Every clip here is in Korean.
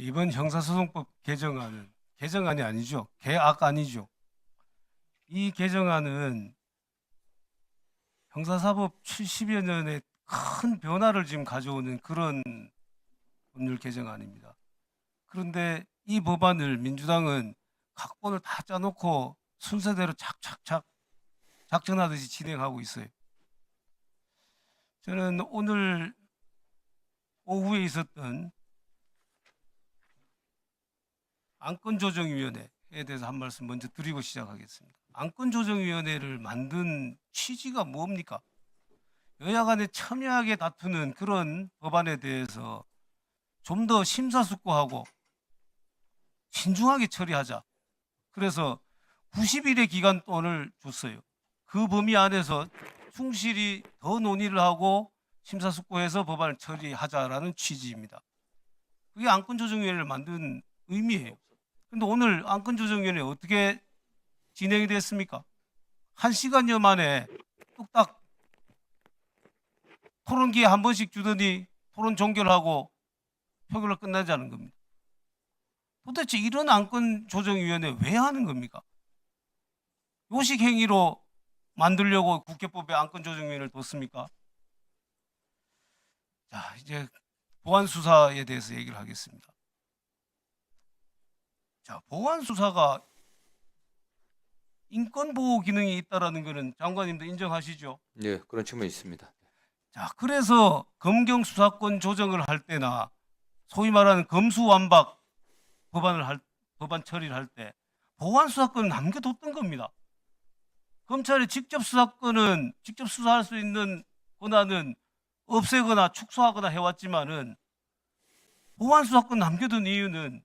이번 형사소송법 개정안이 아니죠. 개악 아니죠. 이 개정안은 형사사법 70여 년의 큰 변화를 지금 가져오는 그런 법률 개정안입니다. 그런데 이 법안을 민주당은 각본을 다 짜놓고 순서대로 착착착 작전하듯이 진행하고 있어요. 저는 오늘 오후에 있었던 안건조정위원회에 대해서 한 말씀 먼저 드리고 시작하겠습니다. 안건조정위원회를 만든 취지가 뭡니까? 여야 간에 첨예하게 다투는 그런 법안에 대해서 좀 더 심사숙고하고 신중하게 처리하자. 그래서 90일의 기간 동안을 줬어요. 그 범위 안에서 충실히 더 논의를 하고 심사숙고해서 법안을 처리하자라는 취지입니다. 그게 안건조정위원회를 만든 의미예요. 근데 오늘 안건조정위원회 어떻게 진행이 됐습니까? 1시간여 만에 뚝딱 토론 기회 한 번씩 주더니 토론 종결하고 표결로 끝나자는 겁니다. 도대체 이런 안건조정위원회 왜 하는 겁니까? 요식 행위로 만들려고 국회법에 안건조정위원회를 뒀습니까? 자, 이제 보안수사에 대해서 얘기를 하겠습니다. 자, 보안수사가 인권보호 기능이 있다는 것은 장관님도 인정하시죠? 예, 그런 측면이 있습니다. 자, 그래서 검경 수사권 조정을 할 때나 소위 말하는 검수완박 법안 처리를 할 때 보안 수사권을 남겨뒀던 겁니다. 검찰이 직접 수사할 수 있는 권한은 없애거나 축소하거나 해왔지만은 보안 수사권 남겨둔 이유는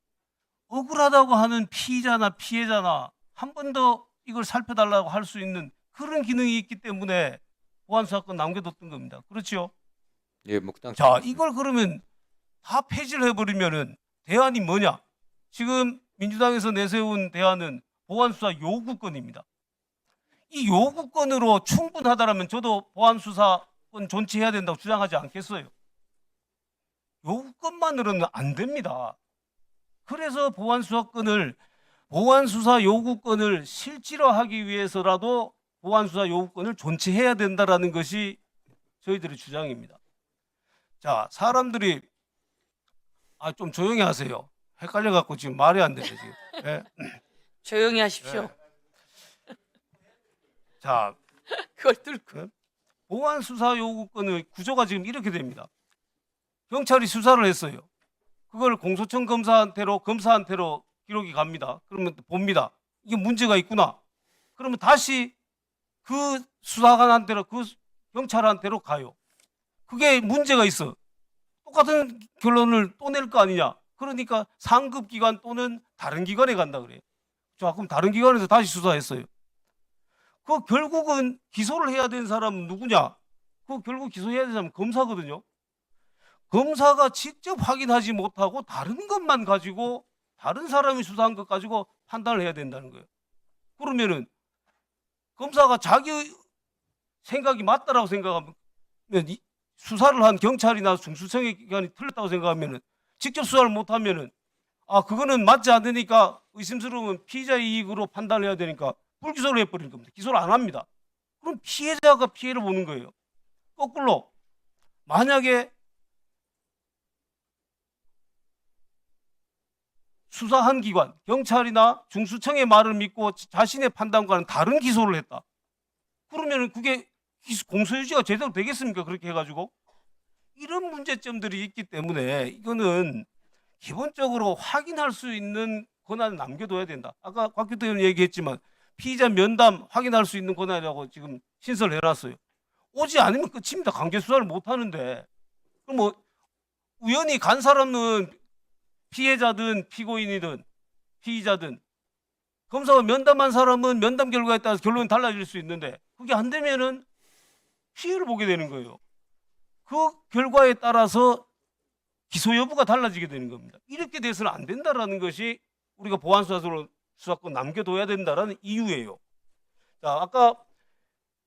억울하다고 하는 피의자나 피해자나 한 번 더 이걸 살펴달라고 할 수 있는 그런 기능이 있기 때문에 보안 수사권 남겨뒀던 겁니다. 그렇죠? 예, 묵당. 자, 이걸 그러면 다 폐지를 해버리면은 대안이 뭐냐? 지금 민주당에서 내세운 대안은 보안수사 요구권입니다. 이 요구권으로 충분하다라면 저도 보안수사권 존치해야 된다고 주장하지 않겠어요. 요구권만으로는 안 됩니다. 그래서 보안수사 요구권을 실질화하기 위해서라도 보안수사 요구권을 존치해야 된다라는 것이 저희들의 주장입니다. 자, 사람들이 좀 조용히 하세요. 헷갈려갖고 지금 말이 안 되네 지금. 예. 조용히 하십시오. 자, 그걸 뚫고. 보안 수사 요구권의 구조가 지금 이렇게 됩니다. 경찰이 수사를 했어요. 그걸 공소청 검사한테로 기록이 갑니다. 그러면 봅니다. 이게 문제가 있구나. 그러면 다시 그 수사관한테로 그 경찰한테로 가요. 그게 문제가 있어. 똑같은 결론을 또 낼 거 아니냐. 그러니까 상급 기관 또는 다른 기관에 간다 그래요. 자, 그럼 다른 기관에서 다시 수사했어요. 그 결국은 기소를 해야 되는 사람은 누구냐? 그 결국 기소해야 되는 사람은 검사거든요. 검사가 직접 확인하지 못하고 다른 것만 가지고 다른 사람이 수사한 것 가지고 판단을 해야 된다는 거예요. 그러면은 검사가 자기 생각이 맞다라고 생각하면 수사를 한 경찰이나 중수청의 기관이 틀렸다고 생각하면은 직접 수사를 못하면은 그거는 맞지 않으니까 의심스러우면 피의자 이익으로 판단을 해야 되니까 불기소를 해버리는 겁니다. 기소를 안 합니다. 그럼 피해자가 피해를 보는 거예요. 거꾸로 만약에 수사한 기관, 경찰이나 중수청의 말을 믿고 자신의 판단과는 다른 기소를 했다. 그러면 그게 공소유지가 제대로 되겠습니까? 그렇게 해가지고. 이런 문제점들이 있기 때문에 이거는 기본적으로 확인할 수 있는 권한을 남겨둬야 된다. 아까 곽 교수님 얘기했지만 피의자 면담 확인할 수 있는 권한이라고 지금 신설을 해놨어요. 오지 않으면 끝입니다. 강제 수사를 못 하는데. 그럼 뭐 우연히 간 사람은 피해자든 피고인이든 피의자든 검사가 면담한 사람은 면담 결과에 따라서 결론이 달라질 수 있는데 그게 안 되면은 피해를 보게 되는 거예요. 그 결과에 따라서 기소 여부가 달라지게 되는 겁니다. 이렇게 돼서는 안 된다라는 것이 우리가 보안수사권 남겨둬야 된다라는 이유예요. 자, 아까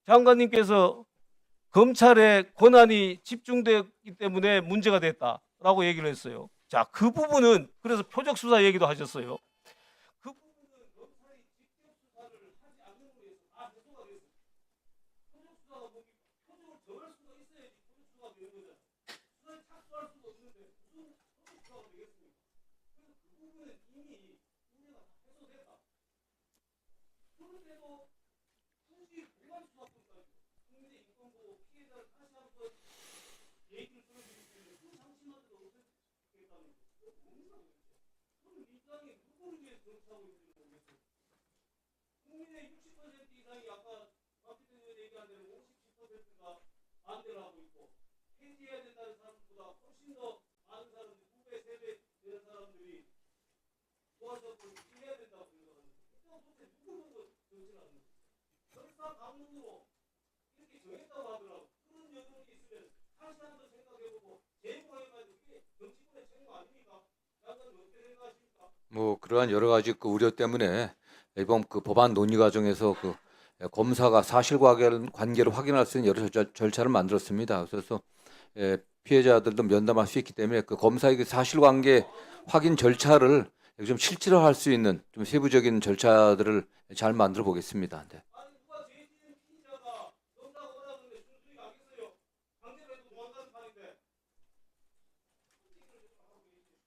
장관님께서 검찰의 권한이 집중되기 때문에 문제가 됐다라고 얘기를 했어요. 자, 그 부분은 그래서 표적 수사 얘기도 하셨어요. 그 부분은 검찰이 직접 수사를 하지 않는 거에서 다 해소가 됐어요. 표적 수사가 뭡니까? 표적을 정할 수가 있어야지 표적 수사가 되는 거잖아요. 수사에 착수할 수가 없는데 무슨 표적 수사가 되겠습니까? 그래서 그 부분은 이미 문제가 다 해소됐다. 그런데도 굳이 공안 수사권까지 국민의 인권보호 피해자를 다시 한번 얘기를 들어주기 때문에 그 장치만도 없었겠다는 거. 뭡니까 도대체? 저는 민주당이 누구를 위해서 정치하고 있는지 모르겠어요. 국민의 60% 이상이 아까 박지원 의원 얘기한 대로 57%가 반대를 하고 있고 폐지해야 된다는 사람보다 훨씬 더 많은 사람들, 2배, 3배 되는 사람들이 도와줘서 해야 된다고 생각하는데 그때는 도대체 누구 보고 정치를 하는 거예요? 설사 강론으로 이렇게 정했다고 하더라도 그런 여론이 있으면 다시 한번 생각해보고 재보해가지고 이게 정치권의 책무 아닙니까? 양은 어떻게 생각하십니까? 뭐 그러한 여러 가지 그 우려 때문에 이번 그 법안 논의 과정에서 그 검사가 사실관계를 확인할 수 있는 여러 절차를 만들었습니다. 그래서 피해자들도 면담할 수 있기 때문에 그 검사의 그 사실관계 확인 절차를 좀 실질화할 수 있는 좀 세부적인 절차들을 잘 만들어 보겠습니다. 네.